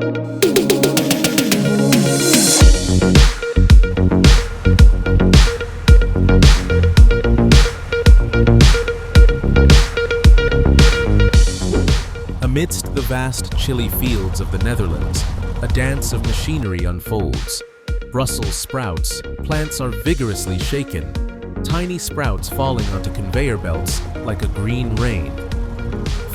Amidst the vast, chilly fields of the Netherlands, a dance of machinery unfolds. Brussels sprouts, plants are vigorously shaken, tiny sprouts falling onto conveyor belts like a green rain.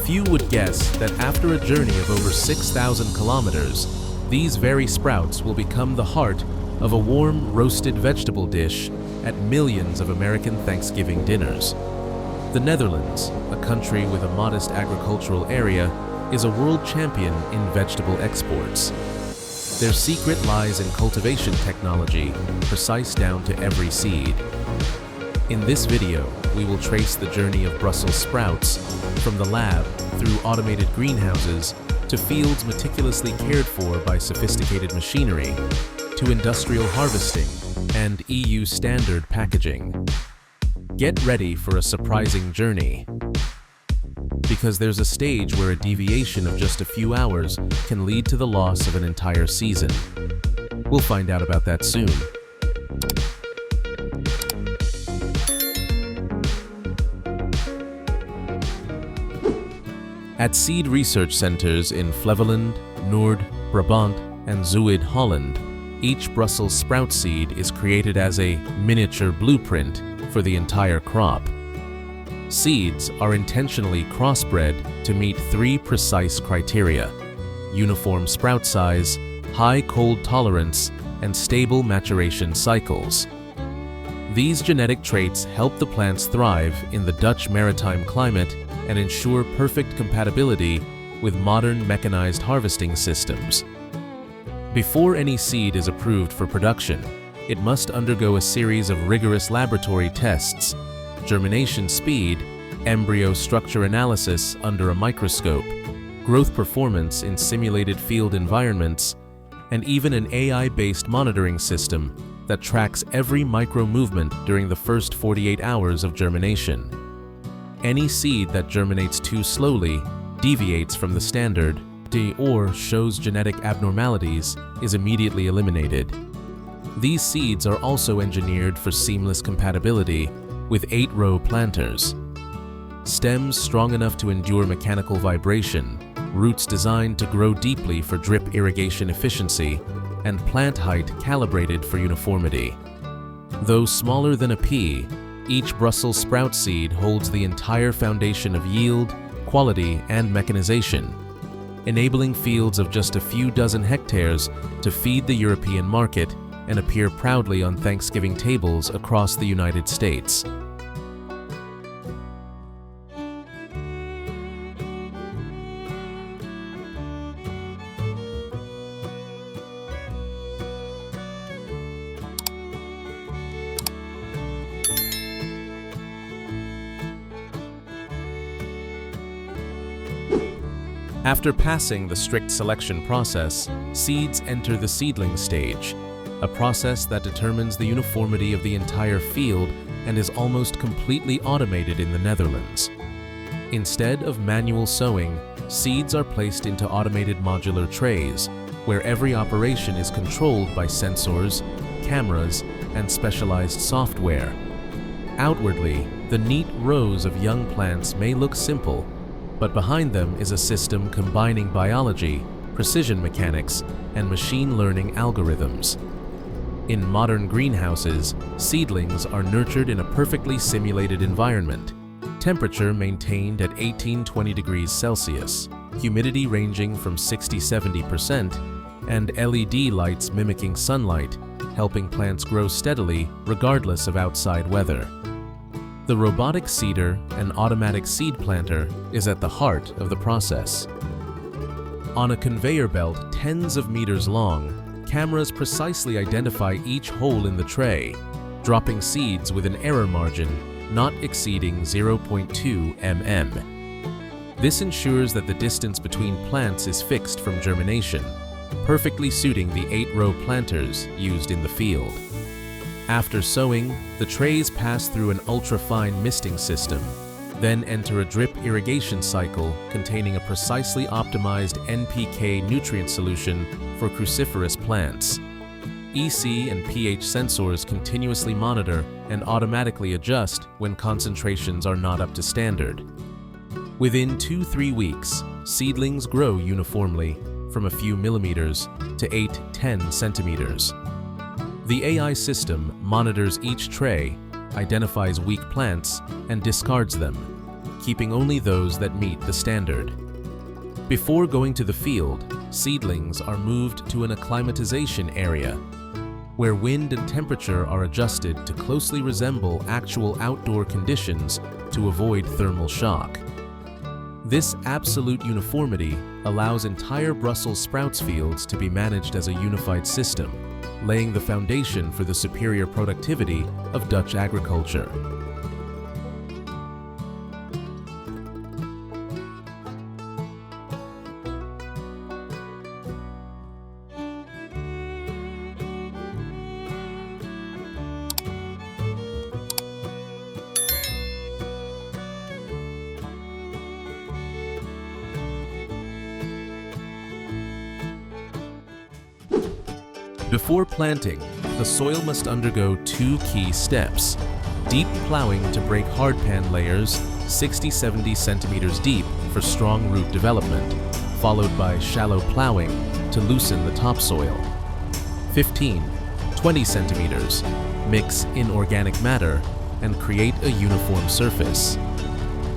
Few would guess that after a journey of over 6,000 kilometers, these very sprouts will become the heart of a warm, roasted vegetable dish at millions of American Thanksgiving dinners. The Netherlands, a country with a modest agricultural area, is a world champion in vegetable exports. Their secret lies in cultivation technology, precise down to every seed. In this video, we will trace the journey of Brussels sprouts from the lab through automated greenhouses to fields meticulously cared for by sophisticated machinery to industrial harvesting and EU standard packaging. Get ready for a surprising journey, because there's a stage where a deviation of just a few hours can lead to the loss of an entire season. We'll find out about that soon. At seed research centers in Flevoland, Noord, Brabant, and Zuid, Holland, each Brussels sprout seed is created as a miniature blueprint for the entire crop. Seeds are intentionally crossbred to meet 3 precise criteria: uniform sprout size, high cold tolerance, and stable maturation cycles. These genetic traits help the plants thrive in the Dutch maritime climate and ensure perfect compatibility with modern mechanized harvesting systems. Before any seed is approved for production, it must undergo a series of rigorous laboratory tests: germination speed, embryo structure analysis under a microscope, growth performance in simulated field environments, and even an AI-based monitoring system that tracks every micro-movement during the first 48 hours of germination. Any seed that germinates too slowly, deviates from the standard, or shows genetic abnormalities is immediately eliminated. These seeds are also engineered for seamless compatibility with 8-row planters. Stems strong enough to endure mechanical vibration, roots designed to grow deeply for drip irrigation efficiency, and plant height calibrated for uniformity. Though smaller than a pea, each Brussels sprout seed holds the entire foundation of yield, quality, and mechanization, enabling fields of just a few dozen hectares to feed the European market and appear proudly on Thanksgiving tables across the United States. After passing the strict selection process, seeds enter the seedling stage, a process that determines the uniformity of the entire field and is almost completely automated in the Netherlands. Instead of manual sowing, seeds are placed into automated modular trays, where every operation is controlled by sensors, cameras, and specialized software. Outwardly, the neat rows of young plants may look simple, but behind them is a system combining biology, precision mechanics, and machine learning algorithms. In modern greenhouses, seedlings are nurtured in a perfectly simulated environment, temperature maintained at 18-20 degrees Celsius, humidity ranging from 60-70%, and LED lights mimicking sunlight, helping plants grow steadily regardless of outside weather. The robotic seeder and automatic seed planter is at the heart of the process. On a conveyor belt tens of meters long, cameras precisely identify each hole in the tray, dropping seeds with an error margin not exceeding 0.2 mm. This ensures that the distance between plants is fixed from germination, perfectly suiting the 8-row planters used in the field. After sowing, the trays pass through an ultra-fine misting system, Then enter a drip irrigation cycle containing a precisely optimized NPK nutrient solution for cruciferous plants. EC and pH sensors continuously monitor and automatically adjust when concentrations are not up to standard. Within 2-3 weeks, seedlings grow uniformly from a few millimeters to 8-10 centimeters. The AI system monitors each tray, identifies weak plants, and discards them, keeping only those that meet the standard. Before going to the field, seedlings are moved to an acclimatization area, where wind and temperature are adjusted to closely resemble actual outdoor conditions to avoid thermal shock. This absolute uniformity allows entire Brussels sprouts fields to be managed as a unified system, laying the foundation for the superior productivity of Dutch agriculture. Before planting, the soil must undergo 2 key steps: deep plowing to break hardpan layers 60-70 centimeters deep for strong root development, followed by shallow plowing to loosen the topsoil. 15-20 centimeters, mix inorganic matter and create a uniform surface.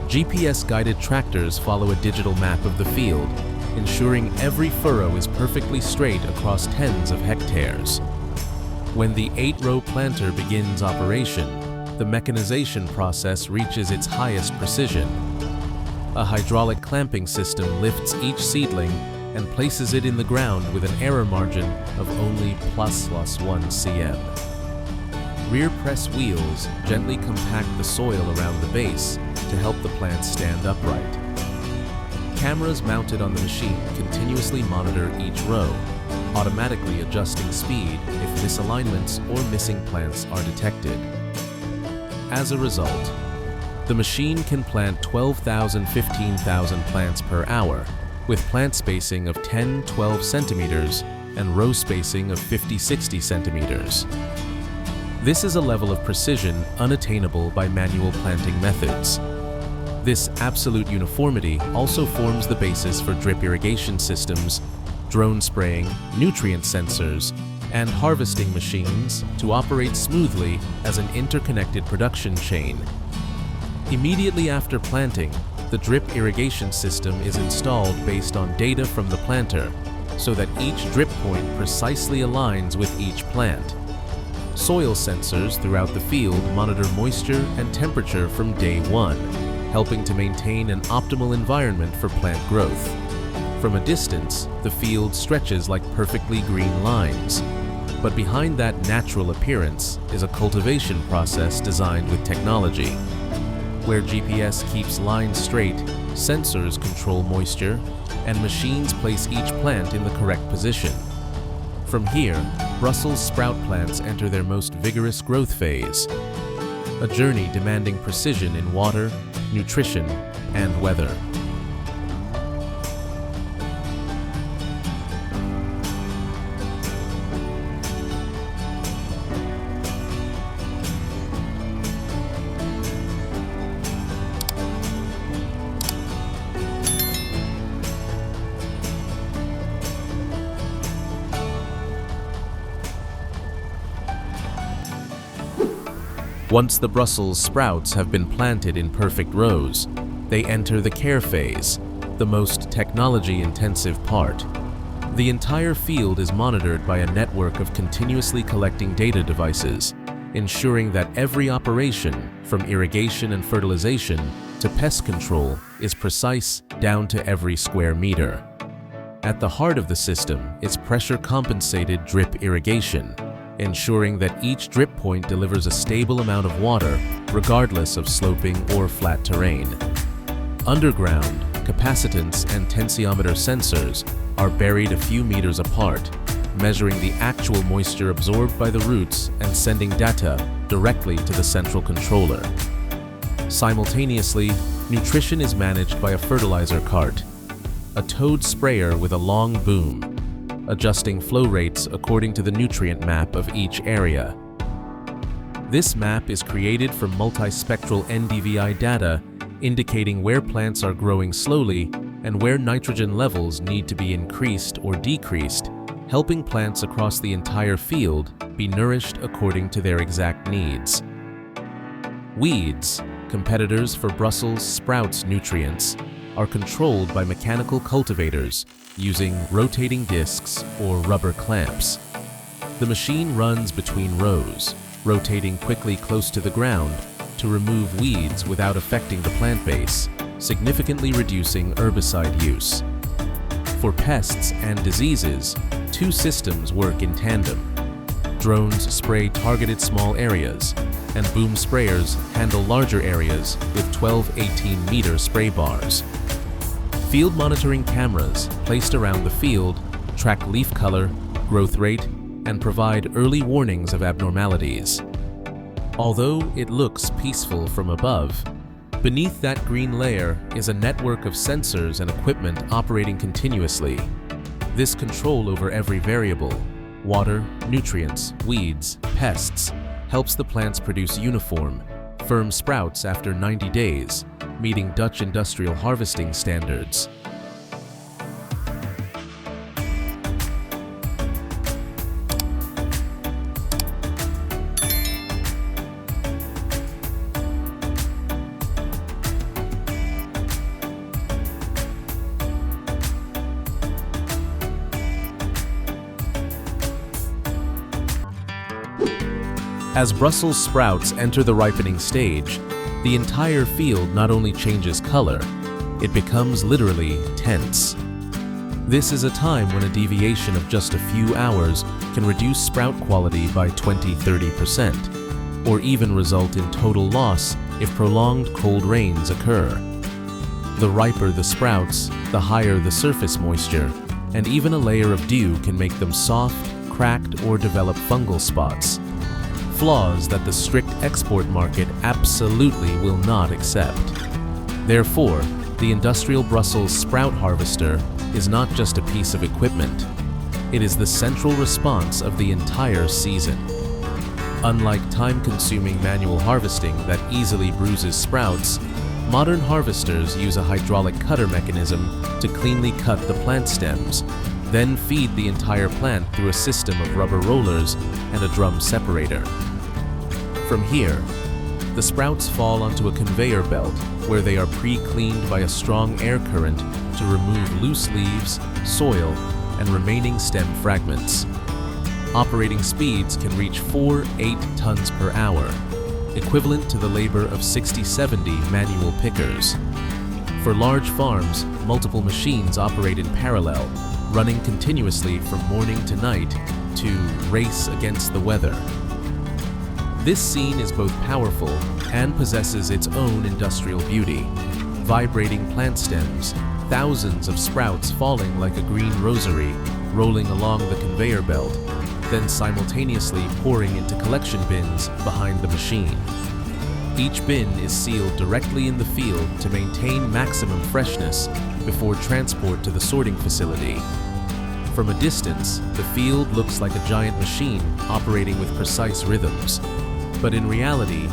GPS-guided tractors follow a digital map of the field, ensuring every furrow is perfectly straight across tens of hectares. When the 8-row planter begins operation, the mechanization process reaches its highest precision. A hydraulic clamping system lifts each seedling and places it in the ground with an error margin of only +1 cm. Rear press wheels gently compact the soil around the base to help the plant stand upright. Cameras mounted on the machine continuously monitor each row, automatically adjusting speed if misalignments or missing plants are detected. As a result, the machine can plant 12,000–15,000 plants per hour, with plant spacing of 10–12 centimeters and row spacing of 50–60 centimeters. This is a level of precision unattainable by manual planting methods. This absolute uniformity also forms the basis for drip irrigation systems, drone spraying, nutrient sensors, and harvesting machines to operate smoothly as an interconnected production chain. Immediately after planting, the drip irrigation system is installed based on data from the planter, so that each drip point precisely aligns with each plant. Soil sensors throughout the field monitor moisture and temperature from day one, helping to maintain an optimal environment for plant growth. From a distance, the field stretches like perfectly green lines. But behind that natural appearance is a cultivation process designed with technology. Where GPS keeps lines straight, sensors control moisture, and machines place each plant in the correct position. From here, Brussels sprout plants enter their most vigorous growth phase, a journey demanding precision in water, nutrition, and weather. Once the Brussels sprouts have been planted in perfect rows, they enter the care phase, the most technology-intensive part. The entire field is monitored by a network of continuously collecting data devices, ensuring that every operation, from irrigation and fertilization to pest control, is precise down to every square meter. At the heart of the system is pressure-compensated drip irrigation, ensuring that each drip point delivers a stable amount of water regardless of sloping or flat terrain. Underground, capacitance and tensiometer sensors are buried a few meters apart, measuring the actual moisture absorbed by the roots and sending data directly to the central controller. Simultaneously, Nutrition is managed by a fertilizer cart, a towed sprayer with a long boom, adjusting flow rates according to the nutrient map of each area. This map is created from multispectral NDVI data indicating where plants are growing slowly and where nitrogen levels need to be increased or decreased, helping plants across the entire field be nourished according to their exact needs. Weeds, competitors for Brussels sprouts nutrients, are controlled by mechanical cultivators using rotating discs or rubber clamps. The machine runs between rows, rotating quickly close to the ground to remove weeds without affecting the plant base, significantly reducing herbicide use. For pests and diseases, two systems work in tandem. Drones spray targeted small areas, and boom sprayers handle larger areas with 12-18 meter spray bars. Field monitoring cameras placed around the field track leaf color, growth rate, and provide early warnings of abnormalities. Although it looks peaceful from above, beneath that green layer is a network of sensors and equipment operating continuously. This control over every variable, water, nutrients, weeds, pests, helps the plants produce uniform, firm sprouts after 90 days, meeting Dutch industrial harvesting standards. As Brussels sprouts enter the ripening stage, the entire field not only changes color, it becomes literally tense. This is a time when a deviation of just a few hours can reduce sprout quality by 20–30%, or even result in total loss if prolonged cold rains occur. The riper the sprouts, the higher the surface moisture, and even a layer of dew can make them soft, cracked, or develop fungal spots. Flaws that the strict export market absolutely will not accept. Therefore, the industrial Brussels sprout harvester is not just a piece of equipment. It is the central response of the entire season. Unlike time-consuming manual harvesting that easily bruises sprouts, modern harvesters use a hydraulic cutter mechanism to cleanly cut the plant stems, then feed the entire plant through a system of rubber rollers and a drum separator. From here, the sprouts fall onto a conveyor belt where they are pre-cleaned by a strong air current to remove loose leaves, soil, and remaining stem fragments. Operating speeds can reach 4–8 tons per hour, equivalent to the labor of 60–70 manual pickers. For large farms, multiple machines operate in parallel, running continuously from morning to night to race against the weather. This scene is both powerful and possesses its own industrial beauty. Vibrating plant stems, thousands of sprouts falling like a green rosary, rolling along the conveyor belt, then simultaneously pouring into collection bins behind the machine. Each bin is sealed directly in the field to maintain maximum freshness before transport to the sorting facility. From a distance, the field looks like a giant machine operating with precise rhythms. But in reality,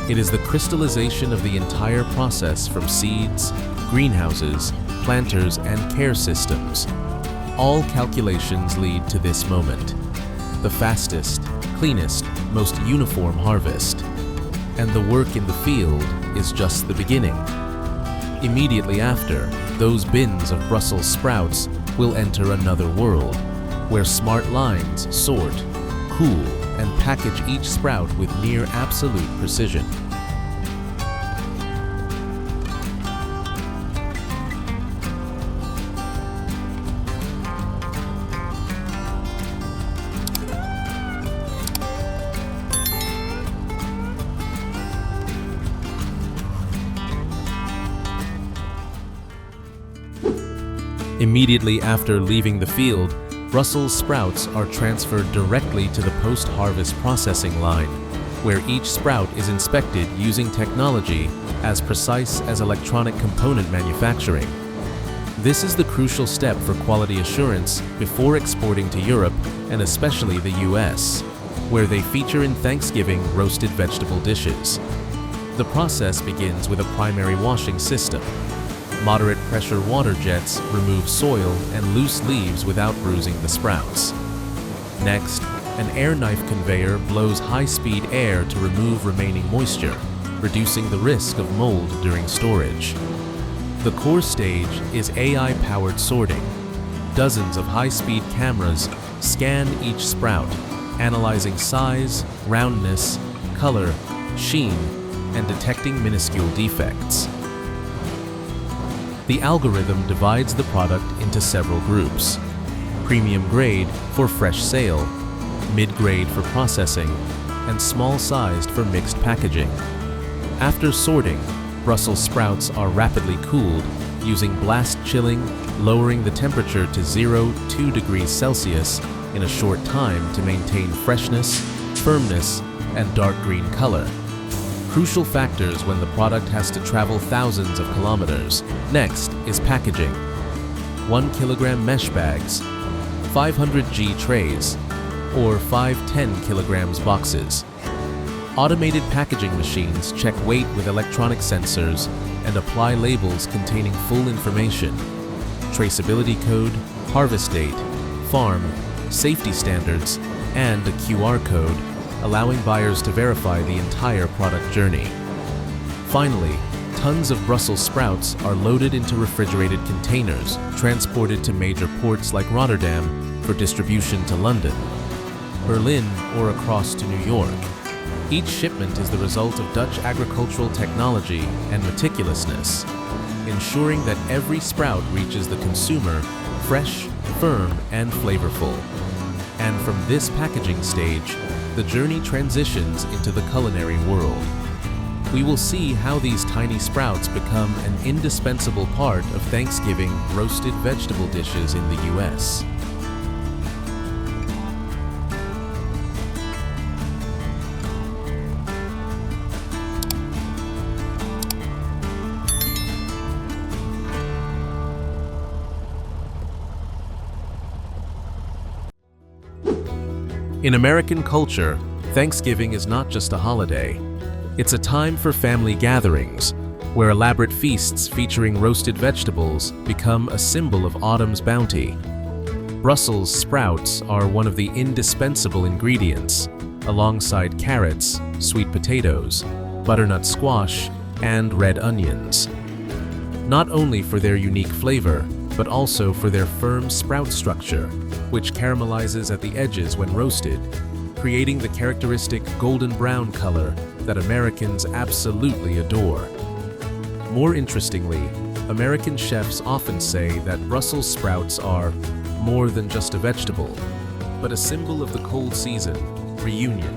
it is the crystallization of the entire process from seeds, greenhouses, planters, and care systems. All calculations lead to this moment: the fastest, cleanest, most uniform harvest. And the work in the field is just the beginning. Immediately after, those bins of Brussels sprouts will enter another world, where smart lines sort, cool, and package each sprout with near absolute precision. Immediately after leaving the field, Brussels sprouts are transferred directly to the post-harvest processing line, where each sprout is inspected using technology as precise as electronic component manufacturing. This is the crucial step for quality assurance before exporting to Europe and especially the US, where they feature in Thanksgiving roasted vegetable dishes. The process begins with a primary washing system. Moderate pressure water jets remove soil and loose leaves without bruising the sprouts. Next, an air knife conveyor blows high-speed air to remove remaining moisture, reducing the risk of mold during storage. The core stage is AI-powered sorting. Dozens of high-speed cameras scan each sprout, analyzing size, roundness, color, sheen, and detecting minuscule defects. The algorithm divides the product into several groups: premium grade for fresh sale, mid-grade for processing, and small-sized for mixed packaging. After sorting, Brussels sprouts are rapidly cooled using blast chilling, lowering the temperature to 0-2 degrees Celsius in a short time to maintain freshness, firmness, and dark green color. Crucial factors when the product has to travel thousands of kilometers. Next is packaging. 1 kilogram mesh bags, 500G trays, or 5-10 kilograms boxes. Automated packaging machines check weight with electronic sensors and apply labels containing full information: traceability code, harvest date, farm, safety standards, and a QR code, allowing buyers to verify the entire product journey. Finally, tons of Brussels sprouts are loaded into refrigerated containers, transported to major ports like Rotterdam for distribution to London, Berlin, or across to New York. Each shipment is the result of Dutch agricultural technology and meticulousness, ensuring that every sprout reaches the consumer fresh, firm, and flavorful. And from this packaging stage, the journey transitions into the culinary world. We will see how these tiny sprouts become an indispensable part of Thanksgiving roasted vegetable dishes in the US. In American culture, Thanksgiving is not just a holiday. It's a time for family gatherings, where elaborate feasts featuring roasted vegetables become a symbol of autumn's bounty. Brussels sprouts are one of the indispensable ingredients, alongside carrots, sweet potatoes, butternut squash, and red onions. Not only for their unique flavor, but also for their firm sprout structure, which caramelizes at the edges when roasted, creating the characteristic golden brown color that Americans absolutely adore. More interestingly, American chefs often say that Brussels sprouts are more than just a vegetable, but a symbol of the cold season, reunion,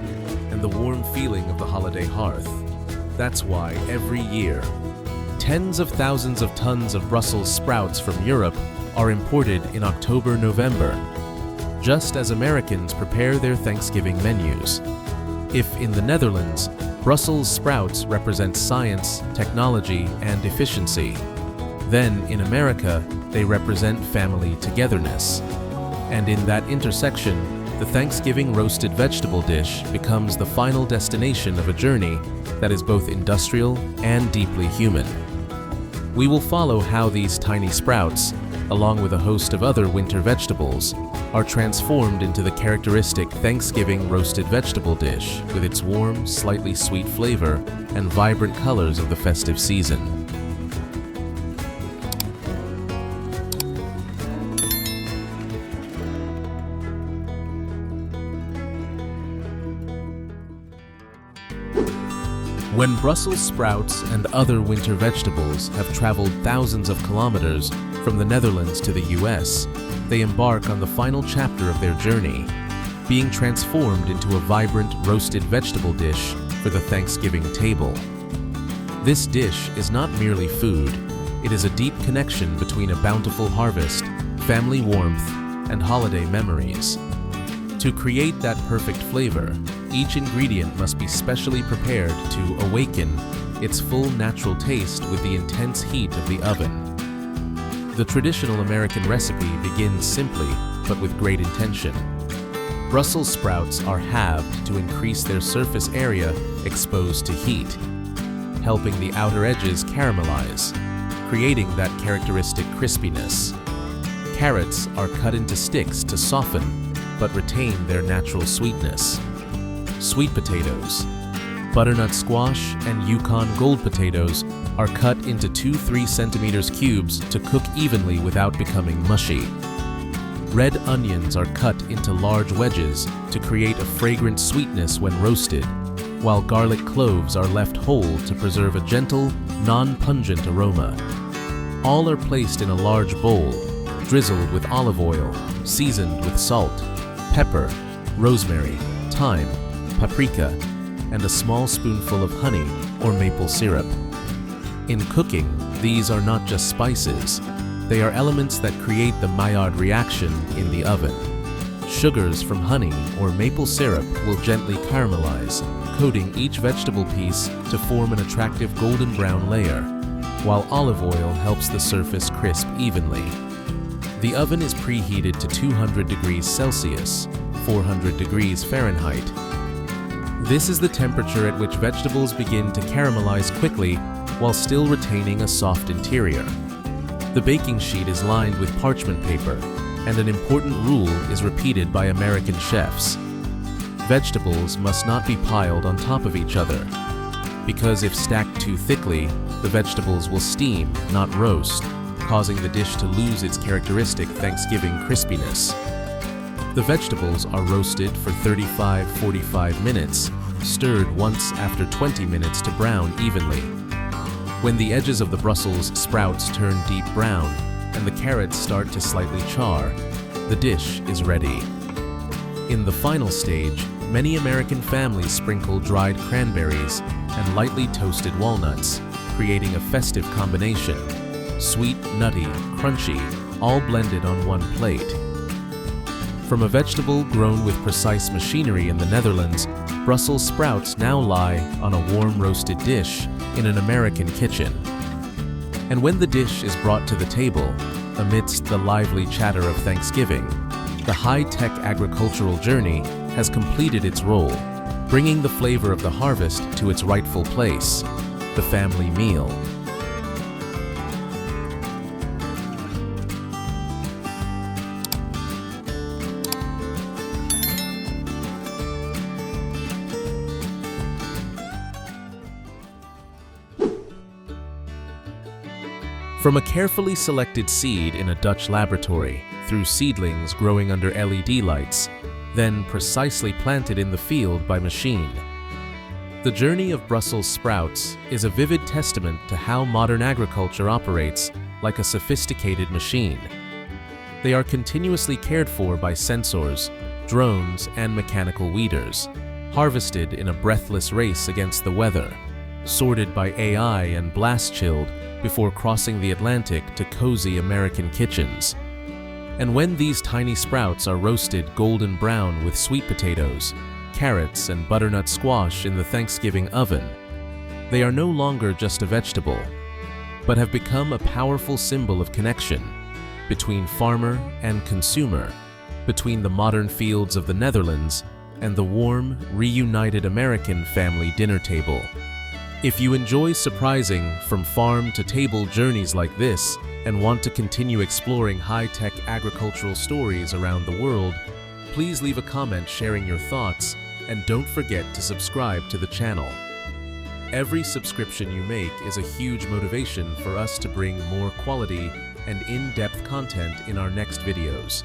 and the warm feeling of the holiday hearth. That's why every year, tens of thousands of tons of Brussels sprouts from Europe are imported in October-November, just as Americans prepare their Thanksgiving menus. If in the Netherlands, Brussels sprouts represent science, technology, and efficiency, then in America, they represent family togetherness. And in that intersection, the Thanksgiving roasted vegetable dish becomes the final destination of a journey that is both industrial and deeply human. We will follow how these tiny sprouts, along with a host of other winter vegetables, are transformed into the characteristic Thanksgiving roasted vegetable dish with its warm, slightly sweet flavor and vibrant colors of the festive season. When Brussels sprouts and other winter vegetables have traveled thousands of kilometers from the Netherlands to the US, they embark on the final chapter of their journey, being transformed into a vibrant roasted vegetable dish for the Thanksgiving table. This dish is not merely food, it is a deep connection between a bountiful harvest, family warmth, and holiday memories. To create that perfect flavor, Each ingredient must be specially prepared to awaken its full natural taste with the intense heat of the oven. The traditional American recipe begins simply, but with great intention. Brussels sprouts are halved to increase their surface area exposed to heat, helping the outer edges caramelize, creating that characteristic crispiness. Carrots are cut into sticks to soften, but retain their natural sweetness. Sweet potatoes, butternut squash, and Yukon gold potatoes are cut into 2-3 centimeters cubes to cook evenly without becoming mushy. Red onions are cut into large wedges to create a fragrant sweetness when roasted, while garlic cloves are left whole to preserve a gentle, non-pungent aroma. All are placed in a large bowl, drizzled with olive oil, seasoned with salt, pepper, rosemary, thyme, paprika, and a small spoonful of honey or maple syrup. In cooking, these are not just spices. They are elements that create the Maillard reaction in the oven. Sugars from honey or maple syrup will gently caramelize, coating each vegetable piece to form an attractive golden brown layer, while olive oil helps the surface crisp evenly. The oven is preheated to 200 degrees Celsius, 400 degrees Fahrenheit. This is the temperature at which vegetables begin to caramelize quickly while still retaining a soft interior. The baking sheet is lined with parchment paper, and an important rule is repeated by American chefs. Vegetables must not be piled on top of each other, because if stacked too thickly, the vegetables will steam, not roast, causing the dish to lose its characteristic Thanksgiving crispiness. The vegetables are roasted for 35-45 minutes, stirred once after 20 minutes to brown evenly. When the edges of the Brussels sprouts turn deep brown and the carrots start to slightly char, the dish is ready. In the final stage, many American families sprinkle dried cranberries and lightly toasted walnuts, creating a festive combination: sweet, nutty, crunchy, all blended on one plate. From a vegetable grown with precise machinery in the Netherlands, Brussels sprouts now lie on a warm roasted dish in an American kitchen. And when the dish is brought to the table, amidst the lively chatter of Thanksgiving, the high-tech agricultural journey has completed its role, bringing the flavor of the harvest to its rightful place, the family meal. From a carefully selected seed in a Dutch laboratory, through seedlings growing under LED lights, then precisely planted in the field by machine. The journey of Brussels sprouts is a vivid testament to how modern agriculture operates like a sophisticated machine. They are continuously cared for by sensors, drones, and mechanical weeders, harvested in a breathless race against the weather, sorted by AI and blast-chilled before crossing the Atlantic to cozy American kitchens. And when these tiny sprouts are roasted golden brown with sweet potatoes, carrots, and butternut squash in the Thanksgiving oven, they are no longer just a vegetable, but have become a powerful symbol of connection between farmer and consumer, between the modern fields of the Netherlands and the warm, reunited American family dinner table. If you enjoy surprising from farm to table journeys like this and want to continue exploring high-tech agricultural stories around the world, please leave a comment sharing your thoughts, and don't forget to subscribe to the channel. Every subscription you make is a huge motivation for us to bring more quality and in-depth content in our next videos.